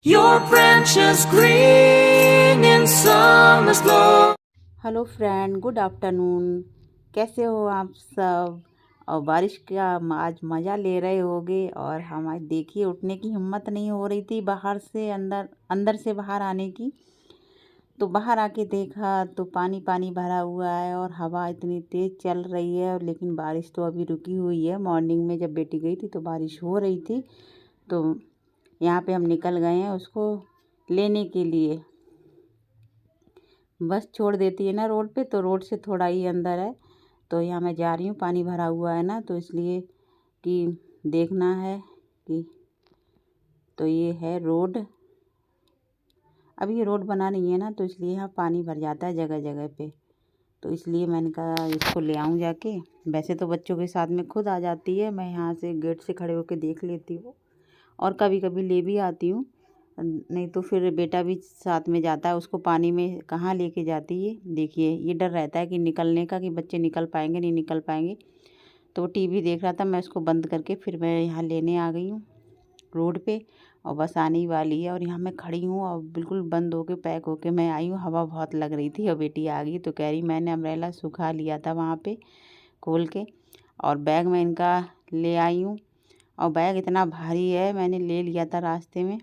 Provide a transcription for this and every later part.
Your branches green in summer's glow. Hello friend, good afternoon. कैसे हो आप सब? और बारिश का आज मज़ा ले रहे होगे। और हमारी देखिए उठने की हिम्मत नहीं हो रही थी, बाहर से अंदर, अंदर से बाहर आने की। तो बाहर आके देखा तो पानी पानी भरा हुआ है और हवा इतनी तेज़ चल रही है। लेकिन बारिश तो अभी रुकी हुई है। मॉर्निंग में जब बेटी गई थी तो बारिश हो रही थी। तो यहाँ पे हम निकल गए हैं उसको लेने के लिए। बस छोड़ देती है ना रोड पे, तो रोड से थोड़ा ही अंदर है। तो यहाँ मैं जा रही हूँ, पानी भरा हुआ है ना, तो इसलिए कि देखना है कि तो ये है रोड। अभी ये रोड बना नहीं है ना, तो इसलिए यहाँ पानी भर जाता है जगह जगह पे। तो इसलिए मैंने कहा इसको ले आऊँ जाके। वैसे तो बच्चों के साथ में खुद आ जाती है, मैं यहाँ से गेट से खड़े होकर देख लेती हूँ और कभी कभी ले भी आती हूँ। नहीं तो फिर बेटा भी साथ में जाता है, उसको पानी में कहाँ लेके जाती है। देखिए ये डर रहता है कि निकलने का, कि बच्चे निकल पाएंगे नहीं निकल पाएंगे। तो टीवी देख रहा था, मैं उसको बंद करके फिर मैं यहाँ लेने आ गई हूँ रोड पे। और बस आने ही वाली है और यहाँ मैं खड़ी हूँ और बिल्कुल बंद होके पैक होके मैं आई हूँ। हवा बहुत लग रही थी और बेटी आ गई तो कह रही मैंने अम्ब्रेला सुखा लिया था वहाँ पे खोल के। और बैग मैं इनका ले आई हूँ और बैग इतना भारी है, मैंने ले लिया था रास्ते में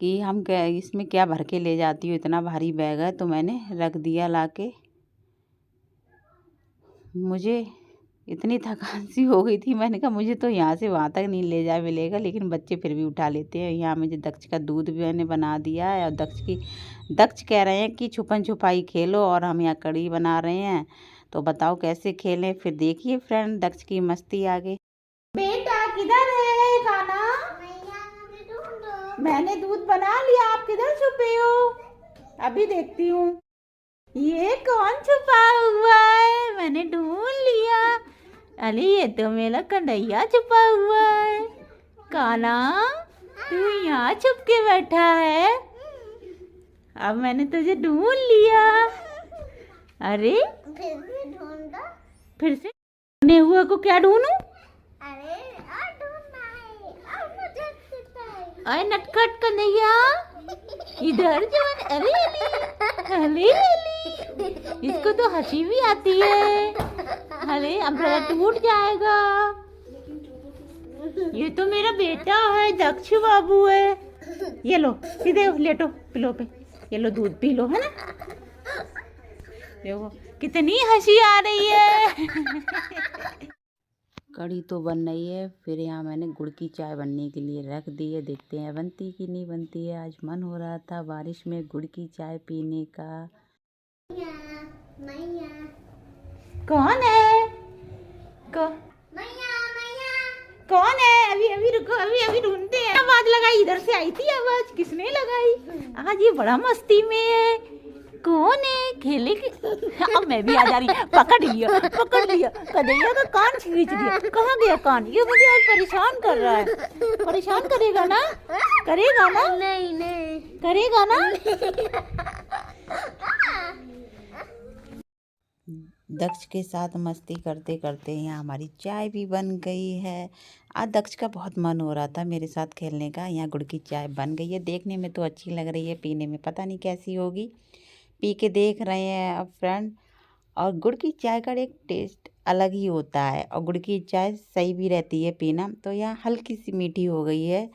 कि हम क्या इसमें क्या भर के ले जाती हूँ, इतना भारी बैग है। तो मैंने रख दिया लाके। मुझे इतनी थकान सी हो गई थी, मैंने कहा मुझे तो यहाँ से वहाँ तक नहीं ले जा मिलेगा, लेकिन बच्चे फिर भी उठा लेते हैं। यहाँ मुझे दक्ष का दूध भी मैंने बना दिया है और दक्ष कह रहे हैं कि छुपन छुपाई खेलो और हम यहाँ कढ़ी बना रहे हैं। तो बताओ कैसे खेलें। फिर देखिए फ्रेंड दक्ष की मस्ती आगे। बेटा किधर है खाना? मैंने दूध बना लिया, आप किधर छुपे हो? अभी देखती हूँ। ये कौन छुपा हुआ है? मैंने ढूंढ लिया। अरे ये तो मेरा कन्हैया छुपा हुआ है। काना तू यहाँ छुप के बैठा है। अब मैंने तुझे ढूंढ लिया। अरे फिर से ढूंढा। फिर से ढूंढने हुए को क्या ढूंढूं? अरे और ढूंढना है और मुझे सिखाई। अरे नटखट कन्हैया इधर जवान। अरे अरे अरे इसको तो हंसी भी आती है। अरे अम्ब्रेला टूट जाएगा। ये तो मेरा बेटा है, दक्ष बाबू है। ये लो सीधे लेटो पिलो पे, ये लो दूध पी लो, है ना। देखो कितनी हंसी आ रही है। कढ़ी तो बन रही है, फिर यहाँ मैंने गुड़ की चाय बनने के लिए रख दी है। देखते हैं बनती कि नहीं बनती है। आज मन हो रहा था बारिश में गुड़ की चाय पीने का। मैया कौन है? मैया मैया कौन है? अभी अभी रुको, अभी अभी ढूंढते हैं। आवाज लगाई, इधर से आई थी आवाज, किसने लगाई? आज ये बड़ा मस्ती में है। कौन है? खेले की अब मैं भी आ जा रही। पकड़ लिया कन्हैया का कान खींच दिया। कहाँ गया कान? ये मुझे आज परेशान कर रहा है। परेशान करेगा ना? करेगा ना? नहीं नहीं करेगा ना? दक्ष के साथ मस्ती करते करते यहाँ हमारी चाय भी बन गई है। आज दक्ष का बहुत मन हो रहा था मेरे साथ खेलने का। यहाँ गुड़ की चाय बन गई है, देखने में तो अच्छी लग रही है, पीने में पता नहीं कैसी होगी। पी के देख रहे हैं अब फ्रेंड। और गुड़ की चाय का एक टेस्ट अलग ही होता है और गुड़ की चाय सही भी रहती है पीना। तो यहाँ हल्की सी मीठी हो गई है,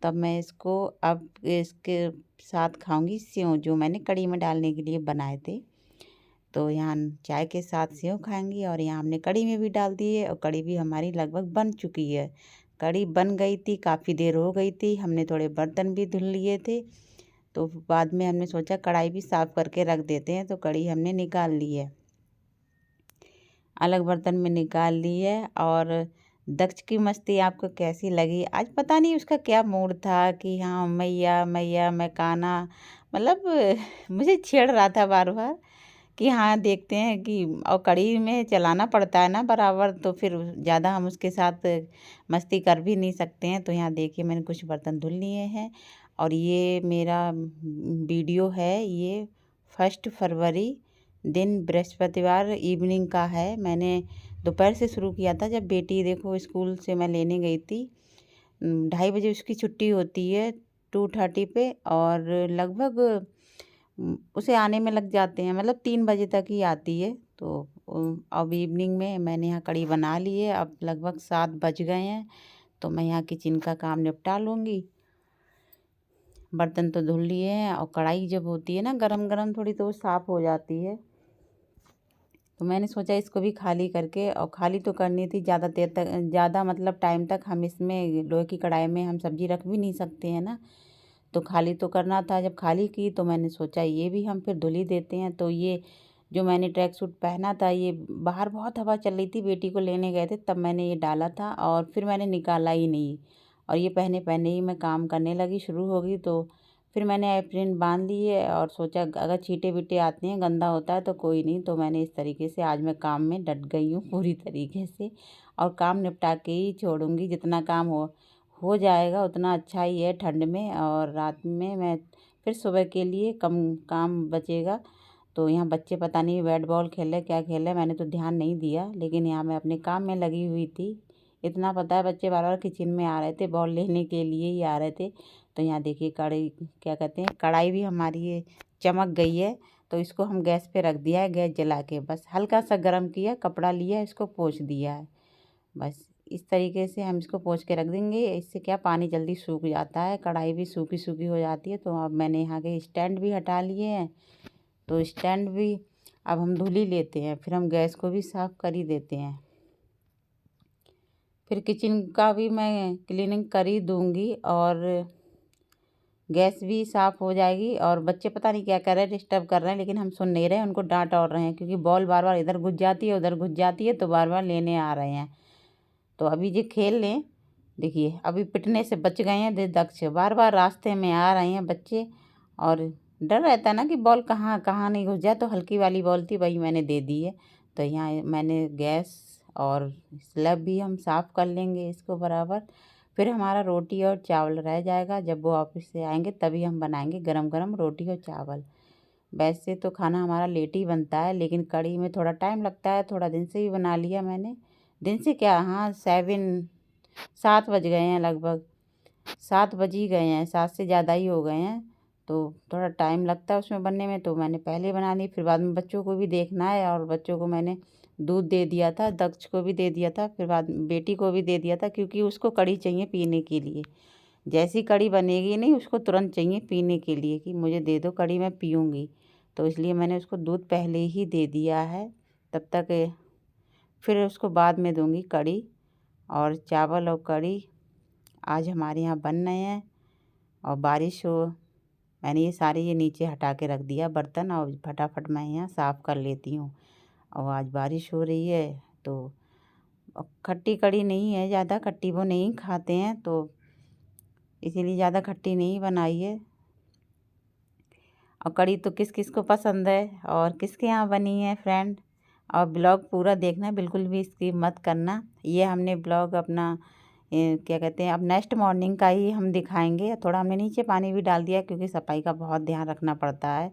तब मैं इसको अब इसके साथ खाऊंगी सेव, जो मैंने कढ़ी में डालने के लिए बनाए थे। तो यहाँ चाय के साथ सेव खाएंगी और यहाँ हमने कढ़ी में भी डाल दी है और कढ़ी भी हमारी लगभग बन चुकी है। कढ़ी बन गई थी, काफ़ी देर हो गई थी, हमने थोड़े बर्तन भी धुल लिए थे। तो बाद में हमने सोचा कढ़ाई भी साफ़ करके रख देते हैं, तो कढ़ी हमने निकाल ली है, अलग बर्तन में निकाल ली है। और दक्ष की मस्ती आपको कैसी लगी? आज पता नहीं उसका क्या मूड था कि हाँ मैया मैया मैं काना, मतलब मुझे छेड़ रहा था बार बार कि हाँ देखते हैं कि। और कढ़ी में चलाना पड़ता है ना बराबर, तो फिर ज़्यादा हम उसके साथ मस्ती कर भी नहीं सकते हैं। तो यहाँ देखिए मैंने कुछ बर्तन धुल लिए हैं और ये मेरा वीडियो है, ये 1 फरवरी दिन बृहस्पतिवार इवनिंग का है। मैंने दोपहर से शुरू किया था, जब बेटी देखो स्कूल से मैं लेने गई थी 2:30 बजे उसकी छुट्टी होती है 2:30 पे, और लगभग उसे आने में लग जाते हैं, मतलब 3 बजे तक ही आती है। तो अब इवनिंग में मैंने यहाँ कढ़ी बना ली है। अब लगभग 7 बज गए हैं, तो मैं यहाँ किचन का काम निपटा लूँगी। बर्तन तो धुल लिए हैं, और कढ़ाई जब होती है ना गरम गरम थोड़ी, तो वो साफ़ हो जाती है। तो मैंने सोचा इसको भी खाली करके, और खाली तो करनी थी ज़्यादा देर तक, ज़्यादा मतलब टाइम तक हम इसमें लोहे की कढ़ाई में हम सब्ज़ी रख भी नहीं सकते हैं ना, तो खाली तो करना था। जब खाली की तो मैंने सोचा ये भी हम फिर धुल ही देते हैं। तो ये जो मैंने ट्रैक सूट पहना था, ये बाहर बहुत हवा चल रही थी, बेटी को लेने गए थे तब मैंने ये डाला था, और फिर मैंने निकाला ही नहीं, और ये पहने पहने ही मैं काम करने लगी, शुरू हो गई। तो फिर मैंने एप्रिन बांध ली है, और सोचा अगर छींटे बीटे आते हैं, गंदा होता है तो कोई नहीं। तो मैंने इस तरीके से आज मैं काम में डट गई हूँ पूरी तरीके से, और काम निपटा के ही छोड़ूंगी। जितना काम हो जाएगा उतना अच्छा ही है ठंड में, और रात में मैं फिर सुबह के लिए कम काम बचेगा। तो यहाँ बच्चे पता नहीं बैट बॉल खेले क्या खेले, मैंने तो ध्यान नहीं दिया, लेकिन यहाँ मैं अपने काम में लगी हुई थी। इतना पता है बच्चे बार बार किचन में आ रहे थे, बॉल लेने के लिए ही आ रहे थे। तो यहाँ देखिए कढ़ाई, क्या कहते हैं, कढ़ाई भी हमारी ये चमक गई है। तो इसको हम गैस पे रख दिया है, गैस जला के बस हल्का सा गर्म किया, कपड़ा लिया, इसको पोंछ दिया है। बस इस तरीके से हम इसको पोंछ के रख देंगे। इससे क्या पानी जल्दी सूख जाता है, कढ़ाई भी सूखी सूखी हो जाती है। तो अब मैंने यहाँ के स्टैंड भी हटा लिए हैं, तो स्टैंड भी अब हम धुल ही लेते हैं, फिर हम गैस को भी साफ़ कर ही देते हैं। फिर किचन का भी मैं क्लीनिंग कर ही दूँगी, और गैस भी साफ़ हो जाएगी। और बच्चे पता नहीं क्या कर रहे हैं, डिस्टर्ब कर रहे हैं, लेकिन हम सुन नहीं रहे हैं, उनको डांट और रहे हैं, क्योंकि बॉल बार बार इधर घुस जाती है उधर घुस जाती है, तो बार बार लेने आ रहे हैं। तो अभी ये खेल लें। देखिए अभी पिटने से बच गए हैं दक्ष, बार बार रास्ते में आ रहे हैं बच्चे, और डर रहता है ना कि बॉल कहाँ कहाँ नहीं घुस जाए। तो हल्की वाली बॉल थी, वही मैंने दे दी है। तो यहाँ मैंने गैस और स्लैब भी हम साफ़ कर लेंगे इसको बराबर। फिर हमारा रोटी और चावल रह जाएगा, जब वो ऑफिस से आएंगे तभी हम बनाएंगे गरम गरम रोटी और चावल। वैसे तो खाना हमारा लेट ही बनता है, लेकिन कढ़ी में थोड़ा टाइम लगता है, थोड़ा दिन से ही बना लिया मैंने। दिन से क्या, हाँ 7 बज गए हैं, लगभग 7 बज ही गए हैं, 7 से ज़्यादा ही हो गए हैं। तो थोड़ा टाइम लगता है उसमें बनने में, तो मैंने पहले बना ली। फिर बाद में बच्चों को भी देखना है, और बच्चों को मैंने दूध दे दिया था, दक्ष को भी दे दिया था, फिर बाद में बेटी को भी दे दिया था, क्योंकि उसको कढ़ी चाहिए पीने के लिए। जैसी कढ़ी बनेगी नहीं, उसको तुरंत चाहिए पीने के लिए कि मुझे दे दो कढ़ी, मैं पीऊँगी। तो इसलिए मैंने उसको दूध पहले ही दे दिया है। तब तक फिर उसको बाद में दूँगी कढ़ी। और चावल और कढ़ी आज हमारे यहाँ बन रहे हैं, और बारिश हो, मैंने ये सारे ये नीचे हटा के रख दिया बर्तन, और फटाफट मैं यहाँ साफ़ कर लेती हूँ। और आज बारिश हो रही है, तो खट्टी कढ़ी नहीं है, ज़्यादा खट्टी वो नहीं खाते हैं, तो इसीलिए ज़्यादा खट्टी नहीं बनाई है। और कढ़ी तो किस किस को पसंद है और किसके यहाँ बनी है फ्रेंड। और ब्लॉग पूरा देखना, बिल्कुल भी स्किप मत करना। ये हमने ब्लॉग अपना क्या कहते हैं, अब नेक्स्ट मॉर्निंग का ही हम दिखाएंगे। थोड़ा हमने नीचे पानी भी डाल दिया, क्योंकि सफाई का बहुत ध्यान रखना पड़ता है,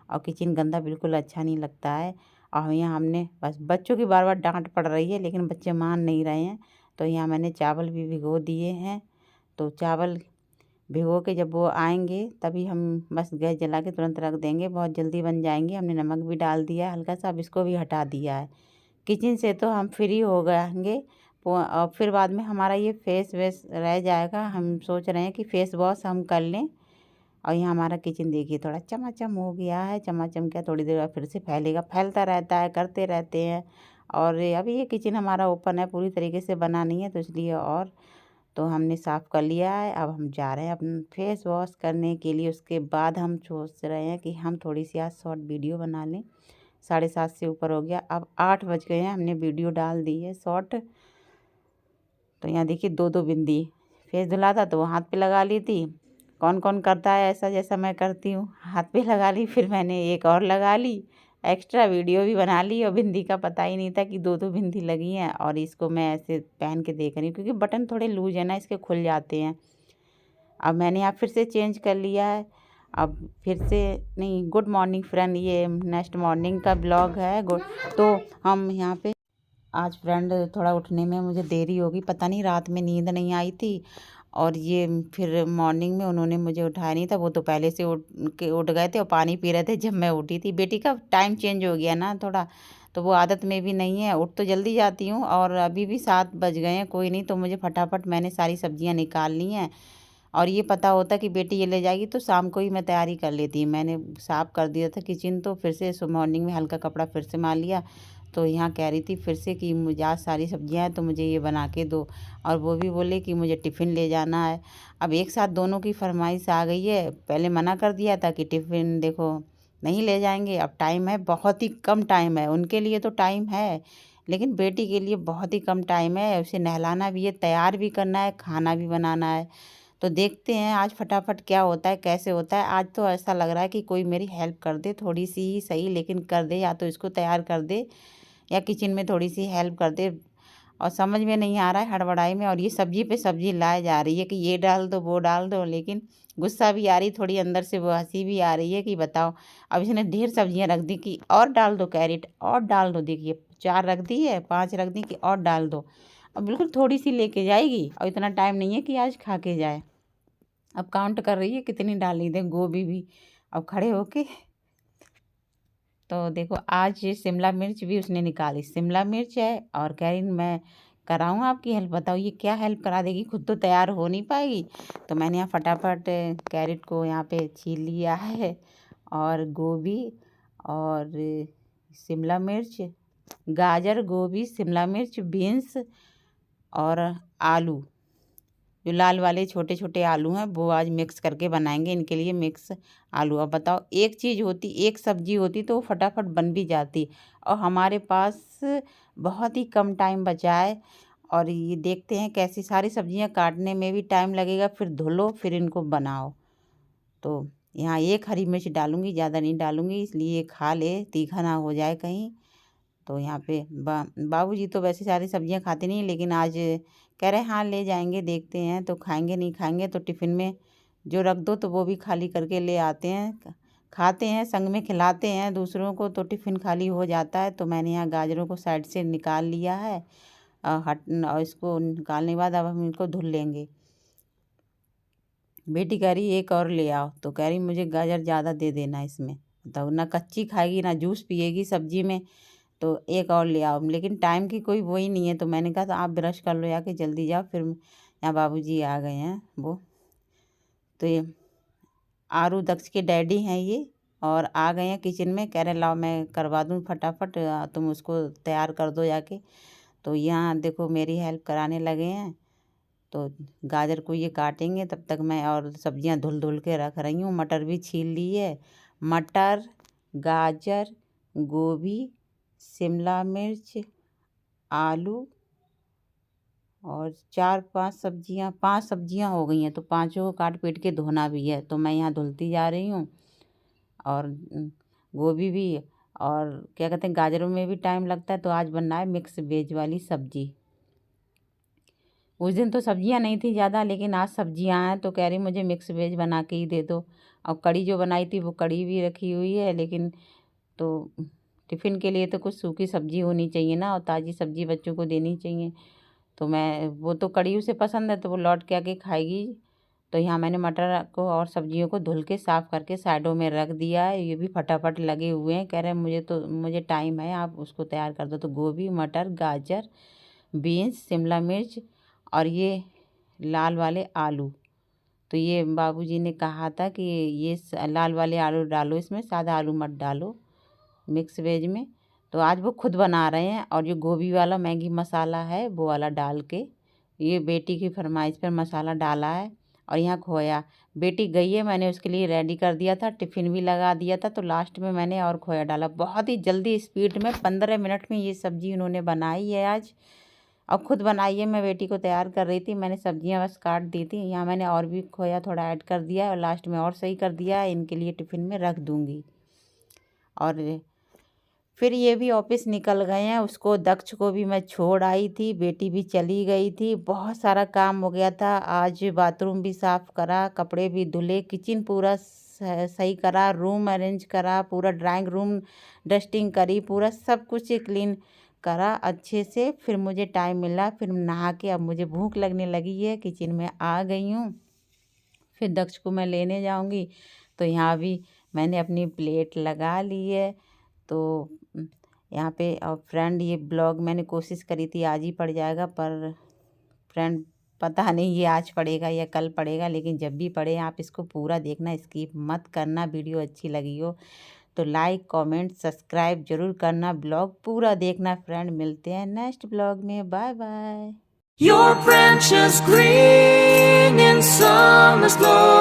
और किचन गंदा बिल्कुल अच्छा नहीं लगता है। और यहाँ हमने बस, बच्चों की बार बार डांट पड़ रही है, लेकिन बच्चे मान नहीं रहे हैं। तो यहाँ मैंने चावल भी भिगो दिए हैं। तो चावल भिगो के जब वो आएंगे तभी हम बस गैस जला के तुरंत रख देंगे, बहुत जल्दी बन जाएंगे। हमने नमक भी डाल दिया हल्का सा, अब इसको भी हटा दिया है। किचन से तो हम फ्री हो गएंगे, और फिर बाद में हमारा ये फेस वेस रह जाएगा। हम सोच रहे हैं कि फेस वॉश हम कर लें। और यहाँ हमारा किचन देखिए थोड़ा चमाचम हो गया है, चमाचम क्या, थोड़ी देर बाद फिर से फैलेगा, फैलता रहता है, करते रहते हैं। और अभी ये किचन हमारा ओपन है, पूरी तरीके से बना नहीं है, तो इसलिए। और तो हमने साफ़ कर लिया है, अब हम जा रहे हैं अपना फेस वॉश करने के लिए। उसके बाद हम सोच रहे हैं कि हम थोड़ी सी आज शॉर्ट वीडियो बना लें। 7:30 से ऊपर हो गया, अब 8 बज गए हैं, हमने वीडियो डाल दी है शॉर्ट। तो यहाँ देखिए 2-2 बिंदी, फेस धुला था तो वो हाथ पे लगा ली थी। कौन कौन करता है ऐसा जैसा मैं करती हूँ, हाथ पे लगा ली, फिर मैंने एक और लगा ली, एक्स्ट्रा वीडियो भी बना ली। और बिंदी का पता ही नहीं था कि 2-2 बिंदी लगी हैं। और इसको मैं ऐसे पहन के देख रही हूँ, क्योंकि बटन थोड़े लूज है ना, इसके खुल जाते हैं। अब मैंने यहाँ फिर से चेंज कर लिया है। अब फिर से नहीं, गुड मॉर्निंग फ्रेंड, ये नेक्स्ट मॉर्निंग का ब्लॉग है। तो हम यहाँ पे आज फ्रेंड थोड़ा उठने में मुझे देरी होगी, पता नहीं रात में नींद नहीं आई थी, और ये फिर मॉर्निंग में उन्होंने मुझे उठाया नहीं था, वो तो पहले से उठ गए थे और पानी पी रहे थे जब मैं उठी थी। बेटी का टाइम चेंज हो गया ना थोड़ा, तो वो आदत में भी नहीं है। उठ तो जल्दी जाती हूँ और अभी भी 7 बज गए हैं, कोई नहीं, तो मुझे फटाफट मैंने सारी सब्जियाँ निकाल ली हैं। और ये पता होता कि बेटी ये ले जाएगी तो शाम को ही मैं तैयारी कर लेती। मैंने साफ़ कर दिया था किचन, तो फिर से मॉर्निंग में हल्का कपड़ा फिर से मार लिया। तो यहाँ कह रही थी फिर से कि मुझे आज सारी सब्जियाँ हैं तो मुझे ये बना के दो, और वो भी बोले कि मुझे टिफ़िन ले जाना है। अब एक साथ दोनों की फरमाइश आ गई है। पहले मना कर दिया था कि टिफ़िन देखो नहीं ले जाएंगे, अब टाइम है, बहुत ही कम टाइम है। उनके लिए तो टाइम है, लेकिन बेटी के लिए बहुत ही कम टाइम है। उसे नहलाना भी है, तैयार भी करना है, खाना भी बनाना है। तो देखते हैं आज फटाफट क्या होता है, कैसे होता है। आज तो ऐसा लग रहा है कि कोई मेरी हेल्प कर दे, थोड़ी सी ही सही, लेकिन कर दे, या तो इसको तैयार कर दे या किचन में थोड़ी सी हेल्प कर दे। और समझ में नहीं आ रहा है हड़बड़ाई में, और ये सब्जी पे सब्जी लाए जा रही है कि ये डाल दो वो डाल दो, लेकिन गुस्सा भी आ रही थोड़ी अंदर से, वो हंसी भी आ रही है कि बताओ। अब इसने ढेर सब्जियां रख दी कि और डाल दो कैरेट, और डाल दो, देखिए 4 रख दी है, 5 रख दी कि और डाल दो। अब बिल्कुल थोड़ी सी लेके जाएगी, और इतना टाइम नहीं है कि आज खा के जाए। अब काउंट कर रही है कितनी डाली दे गोभी भी, अब खड़े होके। तो देखो आज शिमला मिर्च भी उसने निकाली, शिमला मिर्च है, और कह रही मैं कराऊँ आपकी हेल्प। बताओ ये क्या हेल्प करा देगी, खुद तो तैयार हो नहीं पाएगी। तो मैंने यहाँ फटाफट कैरेट को यहाँ पे छील लिया है, और गोभी और शिमला मिर्च, गाजर, गोभी, शिमला मिर्च, बीन्स और आलू, जो लाल वाले छोटे छोटे आलू हैं, वो आज मिक्स करके बनाएंगे इनके लिए मिक्स आलू। अब बताओ एक चीज़ होती, एक सब्जी होती तो वो फटाफट बन भी जाती, और हमारे पास बहुत ही कम टाइम बचा है। और ये देखते हैं कैसी सारी सब्जियां काटने में भी टाइम लगेगा, फिर धुलो, फिर इनको बनाओ। तो यहाँ एक हरी मिर्च डालूंगी, ज़्यादा नहीं डालूंगी, इसलिए खा ले, तीखा ना हो जाए कहीं। तो यहाँ पे बाबूजी तो वैसे सारी सब्जियां खाते नहीं, लेकिन आज कह रहे हाँ ले जाएंगे, देखते हैं तो खाएंगे नहीं खाएंगे तो टिफ़िन में जो रख दो तो वो भी खाली करके ले आते हैं, खाते हैं, संग में खिलाते हैं दूसरों को, तो टिफ़िन खाली हो जाता है। तो मैंने यहाँ गाजरों को साइड से निकाल लिया है, और इसको निकालने के बाद अब हम इनको धुल लेंगे। बेटी कह रही एक और ले आओ, तो कह रही मुझे गाजर ज़्यादा दे देना इसमें। तो ना कच्ची खाएगी ना जूस पिएगी सब्जी में, तो एक और ले आओ। लेकिन टाइम की कोई वो ही नहीं है, तो मैंने कहा तो आप ब्रश कर लो जाके, जल्दी जाओ। फिर यहाँ बाबूजी आ गए हैं वो, तो ये आरू दक्ष के डैडी हैं ये, और आ गए हैं किचन में, कह रहे लाओ मैं करवा दूँ फटाफट, तुम उसको तैयार कर दो जाके। तो यहाँ देखो मेरी हेल्प कराने लगे हैं। तो गाजर को ये काटेंगे, तब तक मैं और सब्जियां धुल धुल के रख रही हूँ। मटर भी छील ली है, मटर, गाजर, गोभी, शिमला मिर्च, आलू, और 5 सब्जियां हो गई हैं, तो पांचों को काट पीट के धोना भी है, तो मैं यहाँ धुलती जा रही हूँ। और गोभी भी, और क्या कहते हैं, गाजरों में भी टाइम लगता है। तो आज बनना है मिक्स वेज वाली सब्जी। उस दिन तो सब्जियां नहीं थी ज़्यादा, लेकिन आज सब्जियां हैं, तो कह रही मुझे मिक्स वेज बना के ही दे दो। और कड़ी जो बनाई थी वो कड़ी भी रखी हुई है, लेकिन तो टिफ़िन के लिए तो कुछ सूखी सब्जी होनी चाहिए ना, और ताज़ी सब्जी बच्चों को देनी चाहिए। तो मैं, वो तो कड़ी उसे पसंद है, तो वो लौट के आके खाएगी। तो यहाँ मैंने मटर को और सब्जियों को धुल के साफ़ करके साइडों में रख दिया है। ये भी फटाफट लगे हुए हैं, कह रहे हैं मुझे टाइम है, आप उसको तैयार कर दो। तो गोभी, मटर, गाजर, बीन्स, शिमला मिर्च, और ये लाल वाले आलू। तो ये बाबूजी ने कहा था कि ये लाल वाले आलू डालो इसमें, सादा आलू मत डालो मिक्स वेज में। तो आज वो खुद बना रहे हैं, और जो गोभी वाला मैगी मसाला है वो वाला डाल के, ये बेटी की फरमाइश पर मसाला डाला है। और यहाँ खोया, बेटी गई है, मैंने उसके लिए रेडी कर दिया था, टिफ़िन भी लगा दिया था, तो लास्ट में मैंने और खोया डाला। बहुत ही जल्दी स्पीड में 15 मिनट में ये सब्ज़ी उन्होंने बनाई है आज, और ख़ुद बनाई है। मैं बेटी को तैयार कर रही थी, मैंने सब्जियां बस काट दी थी। यहाँ मैंने और भी खोया थोड़ा ऐड कर दिया है, और लास्ट में और सही कर दिया है, इनके लिए टिफ़िन में रख दूँगी। और फिर ये भी ऑफिस निकल गए हैं, उसको दक्ष को भी मैं छोड़ आई थी, बेटी भी चली गई थी। बहुत सारा काम हो गया था आज, बाथरूम भी साफ़ करा, कपड़े भी धुले, किचन पूरा सही करा, रूम अरेंज करा, पूरा ड्राइंग रूम डस्टिंग करी, पूरा सब कुछ क्लीन करा अच्छे से, फिर मुझे टाइम मिला, फिर नहा के अब मुझे भूख लगने लगी है, किचन में आ गई हूँ। फिर दक्ष को मैं लेने जाऊँगी। तो यहाँ भी मैंने अपनी प्लेट लगा ली है। तो यहाँ पे और फ्रेंड ये ब्लॉग मैंने कोशिश करी थी आज ही पड़ जाएगा, पर फ्रेंड पता नहीं ये आज पड़ेगा या कल पड़ेगा, लेकिन जब भी पड़े आप इसको पूरा देखना, स्किप मत करना। वीडियो अच्छी लगी हो तो लाइक कमेंट सब्सक्राइब जरूर करना, ब्लॉग पूरा देखना फ्रेंड। मिलते हैं नेक्स्ट ब्लॉग में, bye bye. Your branches green in summer's glow.